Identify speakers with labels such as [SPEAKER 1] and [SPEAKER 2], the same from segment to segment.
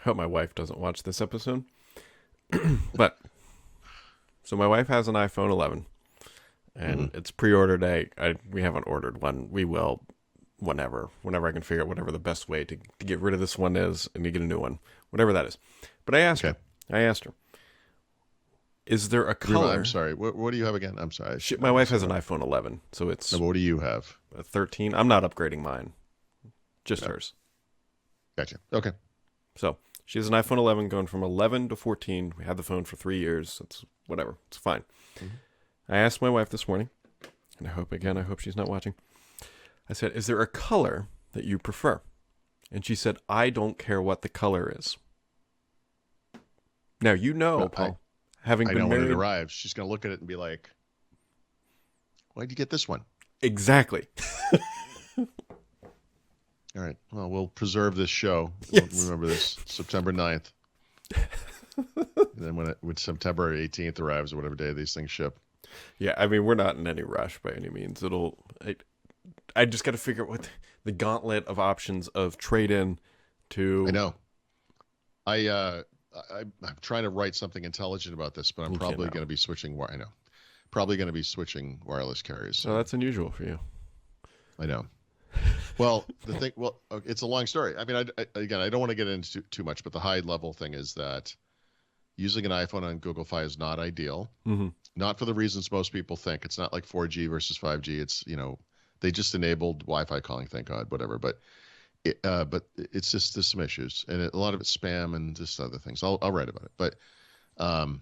[SPEAKER 1] I hope my wife doesn't watch this episode. But so my wife has an iPhone 11, and it's pre-ordered. We haven't ordered one. We will whenever I can figure out whatever the best way to get rid of this one is and to get a new one, whatever that is. But I asked her, is there a color?
[SPEAKER 2] I'm sorry. What do you have again? I'm sorry.
[SPEAKER 1] My wife has an iPhone 11, so it's.
[SPEAKER 2] No, but what do you have?
[SPEAKER 1] A 13. I'm not upgrading mine, just hers.
[SPEAKER 2] Gotcha. Okay.
[SPEAKER 1] So she has an iPhone 11 going from 11 to 14. We had the phone for 3 years. It's whatever. It's fine. Mm-hmm. I asked my wife this morning, and I hope she's not watching. I said, is there a color that you prefer? And she said, I don't care what the color is. Now, Paul, having been married.
[SPEAKER 2] When it arrives, she's going to look at it and be like, why'd you get this one?
[SPEAKER 1] Exactly.
[SPEAKER 2] All right. Well, we'll preserve this show.
[SPEAKER 1] Yes.
[SPEAKER 2] We'll remember this. September 9th. Then when September 18th arrives or whatever day these things ship.
[SPEAKER 1] Yeah, I mean, we're not in any rush by any means. I just got to figure out what the gauntlet of options of trade-in to...
[SPEAKER 2] I know. I'm trying to write something intelligent about this, but I'm probably going to be switching... I know. Probably going to be switching wireless carriers.
[SPEAKER 1] So that's unusual for you.
[SPEAKER 2] I know. Well, it's a long story. I mean, I don't want to get into too much, but the high level thing is that using an iPhone on Google Fi is not ideal.
[SPEAKER 1] Mm-hmm.
[SPEAKER 2] Not for the reasons most people think. It's not like 4G versus 5G. It's, they just enabled Wi-Fi calling, thank God, whatever. But it's just there's some issues, and a lot of it's spam and just other things. I'll write about it. But the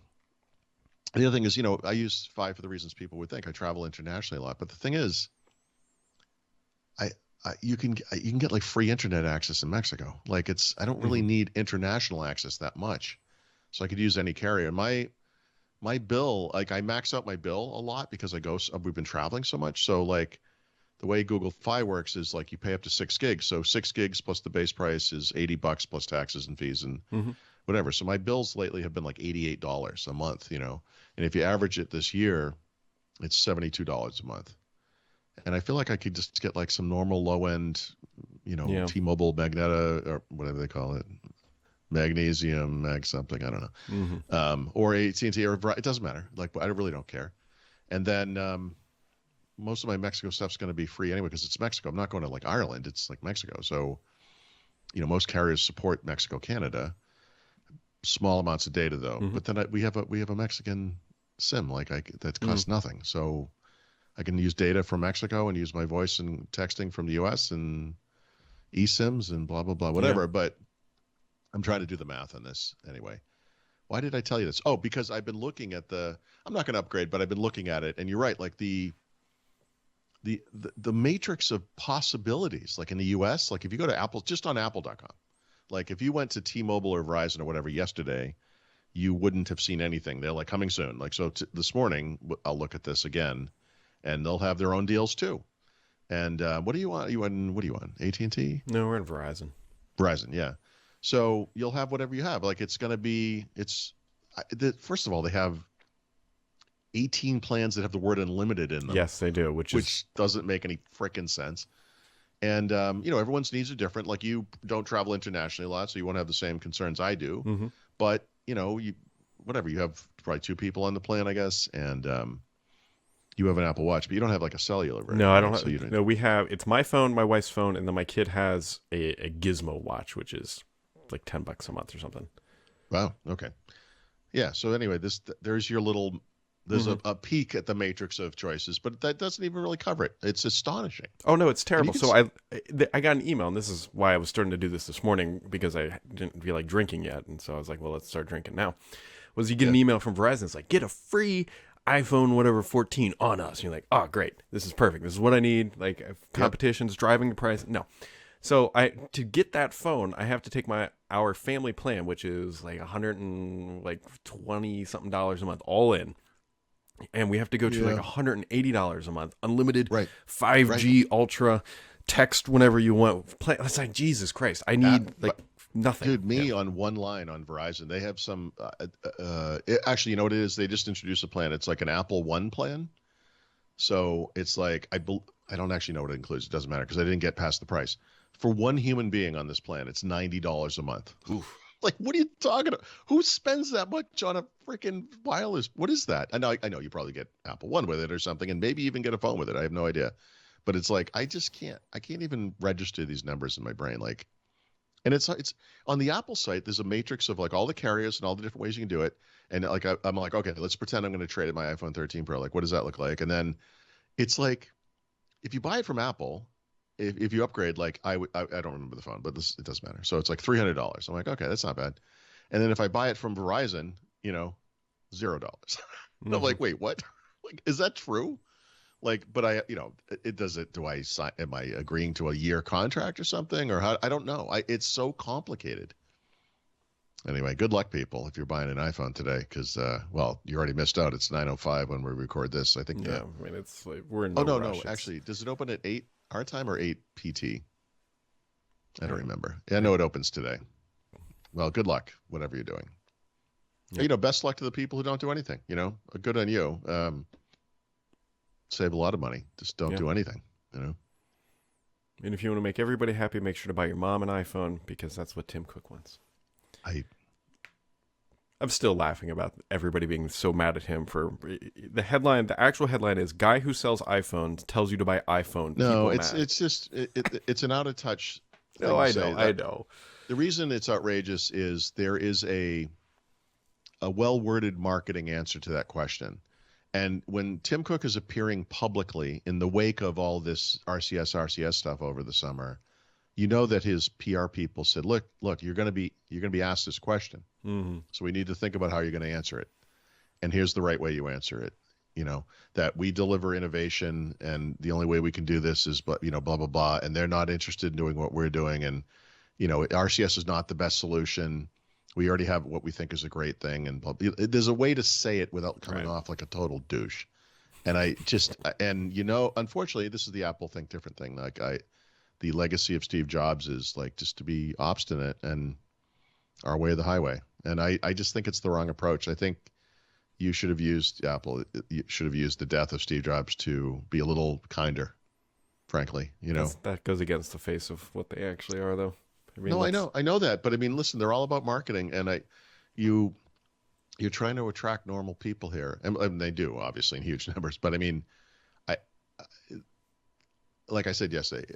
[SPEAKER 2] other thing is, I use Fi for the reasons people would think. I travel internationally a lot, but the thing is, you can get like free internet access in Mexico. Like I don't really need international access that much, so I could use any carrier. My bill, like I max out my bill a lot because we've been traveling so much. So like the way Google Fi works is like you pay up to 6 gigs. So 6 gigs plus the base price is $80 plus taxes and fees and whatever. So my bills lately have been like $88 a month, and if you average it this year, it's $72 a month. And I feel like I could just get like some normal low end, T-Mobile Magneta or whatever they call it, Magnesium, Mag something, I don't know, or AT&T or it doesn't matter. Like I really don't care. And then most of my Mexico stuff's going to be free anyway because it's Mexico. I'm not going to like Ireland. It's like Mexico. So, most carriers support Mexico, Canada. Small amounts of data though. But then we have a Mexican SIM that costs nothing. So I can use data from Mexico and use my voice and texting from the U.S. and eSIMs and blah, blah, blah, whatever. Yeah. But I'm trying to do the math on this anyway. Why did I tell you this? Oh, because I've been looking at I'm not going to upgrade, but I've been looking at it. And you're right. Like the matrix of possibilities, like in the U.S., like if you go to Apple, just on apple.com, like if you went to T-Mobile or Verizon or whatever yesterday, you wouldn't have seen anything. They're like coming soon. Like, so this morning, I'll look at this again. And they'll have their own deals too. And what do you want? What do you want? AT&T?
[SPEAKER 1] No, we're in Verizon.
[SPEAKER 2] Verizon, yeah. So you'll have whatever you have. Like it's going to be. First of all, they have 18 plans that have the word unlimited in them.
[SPEAKER 1] Yes, they do. Which
[SPEAKER 2] doesn't make any frickin' sense. And everyone's needs are different. Like you don't travel internationally a lot, so you won't have the same concerns I do.
[SPEAKER 1] Mm-hmm.
[SPEAKER 2] But you have probably 2 people on the plan, I guess, and. You have an Apple Watch, but you don't have like a cellular version.
[SPEAKER 1] No, I don't have. No, we have. It's my phone, my wife's phone, and then my kid has a Gizmo watch, which is like $10 a month or something.
[SPEAKER 2] Wow. Okay. Yeah. So anyway, there's your little. There's a peek at the matrix of choices, but that doesn't even really cover it. It's astonishing.
[SPEAKER 1] Oh no, it's terrible. So I got an email, and this is why I was starting to do this morning because I didn't feel like drinking yet, and so I was like, well, let's start drinking now. You get an email from Verizon? It's like get a free iPhone whatever 14 on us. And you're like, oh great, this is perfect, this is what I need. Like competition's driving the price. No, so to get that phone I have to take our family plan, which is like $120 something a month all in, and we have to go to like $180 a month unlimited 5G ultra text whenever you want plan. It's like Jesus Christ, I need nothing.
[SPEAKER 2] Dude, on one line on Verizon, they have some. Actually, you know what it is? They just introduced a plan. It's like an Apple One plan. So it's like I don't actually know what it includes. It doesn't matter because I didn't get past the price. For one human being on this plan, it's $90 a month.
[SPEAKER 1] Oof.
[SPEAKER 2] Like, what are you talking about? Who spends that much on a freaking wireless? What is that? I know you probably get Apple One with it or something, and maybe even get a phone with it. I have no idea, but it's like I just can't. I can't even register these numbers in my brain. Like, and it's on the Apple site. There's a matrix of like all the carriers and all the different ways you can do it. And like I'm like, okay, let's pretend I'm going to trade in my iPhone 13 Pro. Like, what does that look like? And then it's like if you buy it from Apple, if you upgrade, like I don't remember the phone, but it doesn't matter. So it's like $300. I'm like, okay, that's not bad. And then if I buy it from Verizon, $0. And I'm like, wait, what? Like, is that true? Like, but do I sign, am I agreeing to a year contract or something, or how? I don't know. It's so complicated. Anyway, good luck, people, if you're buying an iPhone today, because, you already missed out. It's 9:05 when we record this. I think.
[SPEAKER 1] Yeah, I mean, it's like we're in.
[SPEAKER 2] No,
[SPEAKER 1] rush.
[SPEAKER 2] Actually, does it open at 8 our time or 8 PT? I don't remember. Yeah, I know it opens today. Well, good luck, whatever you're doing. Yeah. Best luck to the people who don't do anything. Good on you. Save a lot of money. Just don't do anything. And
[SPEAKER 1] if you want to make everybody happy, make sure to buy your mom an iPhone, because that's what Tim Cook wants. I'm still laughing about everybody being so mad at him for the headline. The actual headline is "Guy who sells iPhones tells you to buy iPhone."
[SPEAKER 2] No, it's just it's an out of touch.
[SPEAKER 1] No, I know.
[SPEAKER 2] The reason it's outrageous is there is a well worded marketing answer to that question. And when Tim Cook is appearing publicly in the wake of all this RCS stuff over the summer, you know that his PR people said, look, you're going to be asked this question.
[SPEAKER 1] Mm-hmm.
[SPEAKER 2] So we need to think about how you're going to answer it. And here's the right way you answer it. That we deliver innovation, and the only way we can do this is, blah, blah, blah. And they're not interested in doing what we're doing. And, RCS is not the best solution. We already have what we think is a great thing. And there's a way to say it without coming off like a total douche. And unfortunately, this is the Apple think different thing. Like the legacy of Steve Jobs is like just to be obstinate and our way or the highway. And I just think it's the wrong approach. I think you should have used the death of Steve Jobs to be a little kinder, frankly.
[SPEAKER 1] That goes against the face of what they actually are, though.
[SPEAKER 2] I know that, but I mean, listen, they're all about marketing, and you're trying to attract normal people here, and they do, obviously, in huge numbers. But I mean, like I said yesterday,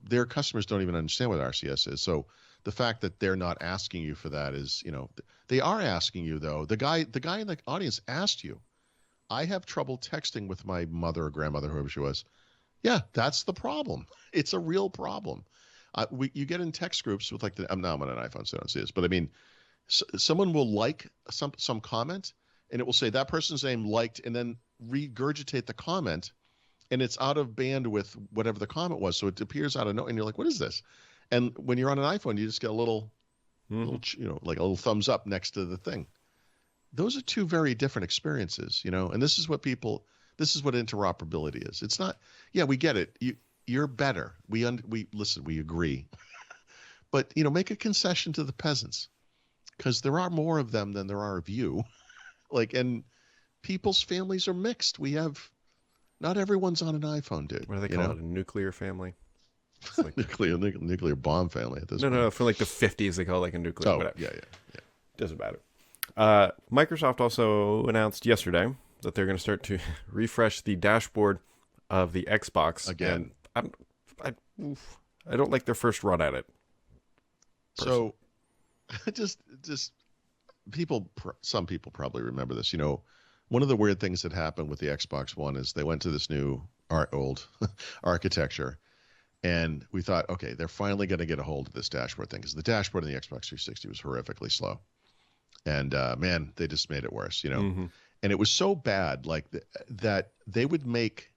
[SPEAKER 2] their customers don't even understand what RCS is. So the fact that they're not asking you for that is, they are asking you though. The guy in the audience asked you. I have trouble texting with my mother or grandmother, whoever she was. Yeah, that's the problem. It's a real problem. You get in text groups with like I'm now on an iPhone, so I don't see this, but I mean, someone will like some comment, and it will say that person's name liked, and then regurgitate the comment, and it's out of band with whatever the comment was, so it appears out of nowhere, and you're like, what is this? And when you're on an iPhone, you just get a little, like a little thumbs up next to the thing. Those are two very different experiences, and this is what interoperability is. It's not, we get it. You're better. We listen, we agree. But, make a concession to the peasants, because there are more of them than there are of you. And people's families are mixed. Not everyone's on an iPhone, dude.
[SPEAKER 1] What do they call it? A nuclear family?
[SPEAKER 2] It's like nuclear bomb family at this point.
[SPEAKER 1] No. For like the 50s, they call it like a nuclear.
[SPEAKER 2] Oh, yeah.
[SPEAKER 1] Doesn't matter. Microsoft also announced yesterday that they're going to start to refresh the dashboard of the Xbox
[SPEAKER 2] again.
[SPEAKER 1] And I don't like their first run at it.
[SPEAKER 2] Personally. So, just some people probably remember this. One of the weird things that happened with the Xbox One is they went to this new old architecture, and we thought, okay, they're finally going to get a hold of this dashboard thing, because the dashboard in the Xbox 360 was horrifically slow, and man, they just made it worse.
[SPEAKER 1] Mm-hmm.
[SPEAKER 2] And it was so bad, like that they would make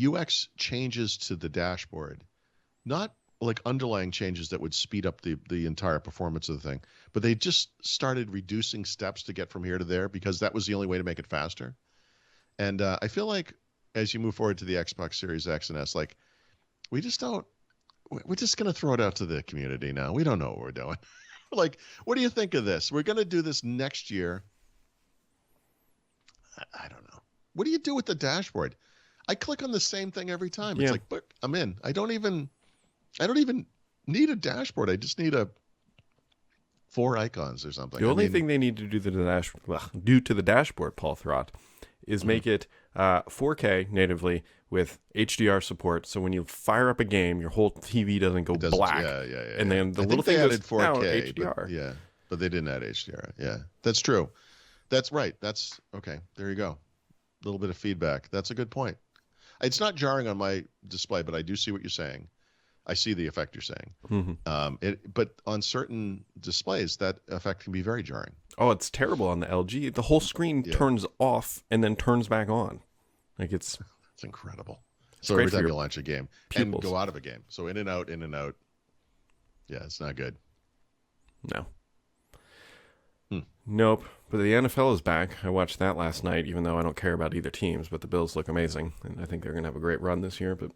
[SPEAKER 2] UX changes to the dashboard, not like underlying changes that would speed up the entire performance of the thing, but they just started reducing steps to get from here to there, because that was the only way to make it faster. And I feel like as you move forward to the Xbox Series X and S, like we're just going to throw it out to the community now. We don't know what we're doing. Like, what do you think of this? We're going to do this next year. I don't know. What do you do with the dashboard? I click on the same thing every time. It's like, but I'm in. I don't even need a dashboard. I just need a 4 icons or something.
[SPEAKER 1] The only thing they need to do to the dashboard, Paul Throt, is make it 4K natively with HDR support. So when you fire up a game, your whole TV doesn't go black.
[SPEAKER 2] Yeah.
[SPEAKER 1] And then the
[SPEAKER 2] I
[SPEAKER 1] little
[SPEAKER 2] think
[SPEAKER 1] thing
[SPEAKER 2] they added
[SPEAKER 1] goes
[SPEAKER 2] 4K,
[SPEAKER 1] HDR.
[SPEAKER 2] but they didn't add HDR. Yeah, that's true. That's right. That's okay. There you go. A little bit of feedback. That's a good point. It's not jarring on my display, but I do see what you're saying. I see the effect you're saying.
[SPEAKER 1] Mm-hmm.
[SPEAKER 2] But on certain displays, that effect can be very jarring.
[SPEAKER 1] Oh, it's terrible on the LG. The whole screen turns off and then turns back on. Like it's
[SPEAKER 2] incredible. So every time you launch a game
[SPEAKER 1] pupils.
[SPEAKER 2] And go out of a game, so in and out. Yeah, it's not good.
[SPEAKER 1] No. Nope. But the NFL is back. I watched that last night, even though I don't care about either teams. But the Bills look amazing, and I think they're going to have a great run this year. But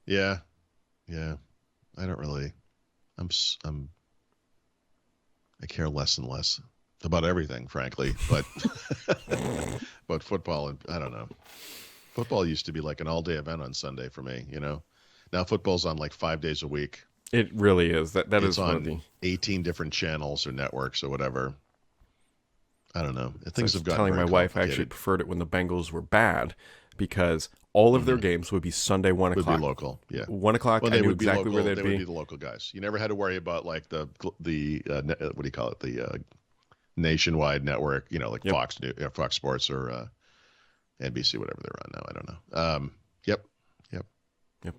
[SPEAKER 2] yeah. I don't really. I care less and less about everything, frankly. But but football, and I don't know. Football used to be like an all-day event on Sunday for me. Now football's on like 5 days a week.
[SPEAKER 1] It really is. That
[SPEAKER 2] it's
[SPEAKER 1] is
[SPEAKER 2] on
[SPEAKER 1] one of the
[SPEAKER 2] 18 different channels or networks or whatever. I don't know. Things have gotten
[SPEAKER 1] telling
[SPEAKER 2] very
[SPEAKER 1] my wife I actually preferred it when the Bengals were bad because all of their games would be Sunday 1 o'clock.
[SPEAKER 2] Would be local, yeah.
[SPEAKER 1] 1 o'clock.
[SPEAKER 2] Well,
[SPEAKER 1] I knew exactly where they'd
[SPEAKER 2] be.
[SPEAKER 1] be.
[SPEAKER 2] They would be the local guys. You never had to worry about like the what do you call it? The nationwide network. Like Fox Sports or NBC, whatever they're on now. I don't know. Yep.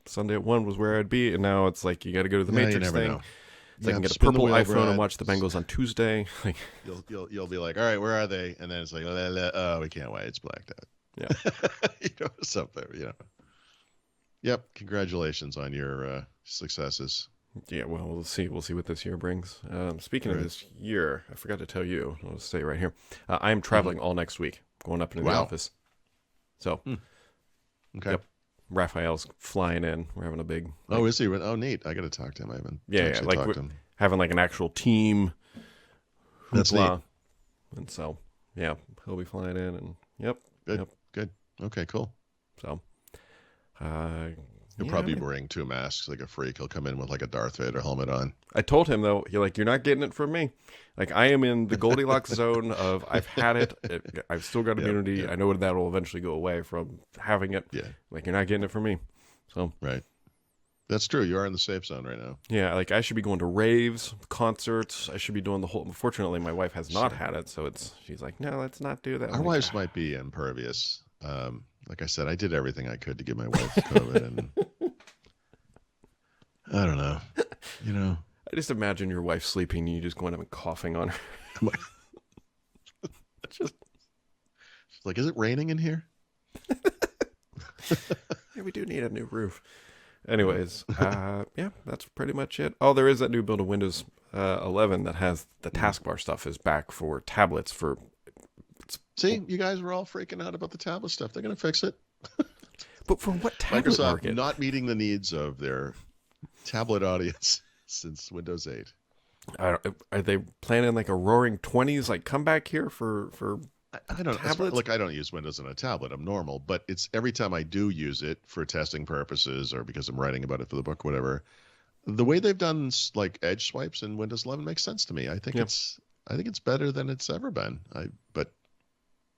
[SPEAKER 1] Sunday at 1 was where I'd be, and now it's like you got to go to the Matrix thing.
[SPEAKER 2] Know.
[SPEAKER 1] So I can get a purple iPhone and watch the Bengals on Tuesday. Like
[SPEAKER 2] you'll be like, all right, where are they? And then it's like, oh, we can't wait. It's blacked out.
[SPEAKER 1] Yeah.
[SPEAKER 2] Something. Yep. Congratulations on your successes.
[SPEAKER 1] Yeah. Well, we'll see. We'll see what this year brings. Speaking of this year, I forgot to tell you. I'll say it right here. I am traveling all next week, going up into the office. So.
[SPEAKER 2] Okay.
[SPEAKER 1] Yep. Raphael's flying in. We're having a big.
[SPEAKER 2] Oh, is he? Oh, neat. I got to talk to him. I haven't.
[SPEAKER 1] Like
[SPEAKER 2] talked to him.
[SPEAKER 1] Having like an actual team.
[SPEAKER 2] That's neat.
[SPEAKER 1] And so, yeah, he'll be flying in, and
[SPEAKER 2] Good. Okay, cool.
[SPEAKER 1] So,
[SPEAKER 2] he'll probably be wearing 2 masks like a freak. He'll come in with like a Darth Vader helmet on.
[SPEAKER 1] I told him though, you're not getting it from me. Like I am in the Goldilocks zone of I've had it. I've still got immunity.
[SPEAKER 2] Yeah.
[SPEAKER 1] I know that will eventually go away from having it.
[SPEAKER 2] Yeah.
[SPEAKER 1] Like you're not getting it from me. So
[SPEAKER 2] right. That's true. You are in the safe zone right now.
[SPEAKER 1] Yeah. Like I should be going to raves, concerts. I should be doing the whole. Unfortunately, my wife has not had it, so she's like, no, let's not do that.
[SPEAKER 2] Our wives might be impervious. Like I said, I did everything I could to give my wife COVID, and I don't know.
[SPEAKER 1] I just imagine your wife sleeping and you just going up and coughing on her.
[SPEAKER 2] She's like, is it raining in here?
[SPEAKER 1] Yeah, we do need a new roof. Anyways, yeah, that's pretty much it. Oh, there is that new build of Windows 11 that has the taskbar stuff is back for tablets.
[SPEAKER 2] See, you guys were all freaking out about the tablet stuff. They're going to fix it.
[SPEAKER 1] But for what tablet
[SPEAKER 2] Microsoft
[SPEAKER 1] market?
[SPEAKER 2] Not meeting the needs of their tablet audience since Windows 8.
[SPEAKER 1] Are they planning like a roaring 20s? Like come back here for
[SPEAKER 2] I don't
[SPEAKER 1] tablets?
[SPEAKER 2] Look, I don't use Windows on a tablet. I'm normal, but it's every time I do use it for testing purposes or because I'm writing about it for the book, whatever. The way they've done like edge swipes in Windows 11 makes sense to me. I think it's better than it's ever been. But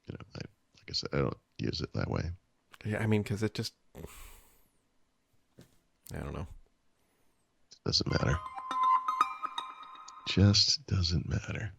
[SPEAKER 2] like I said, I don't use it that way.
[SPEAKER 1] Yeah, I mean, because it just, I don't know.
[SPEAKER 2] Doesn't matter. Just doesn't matter.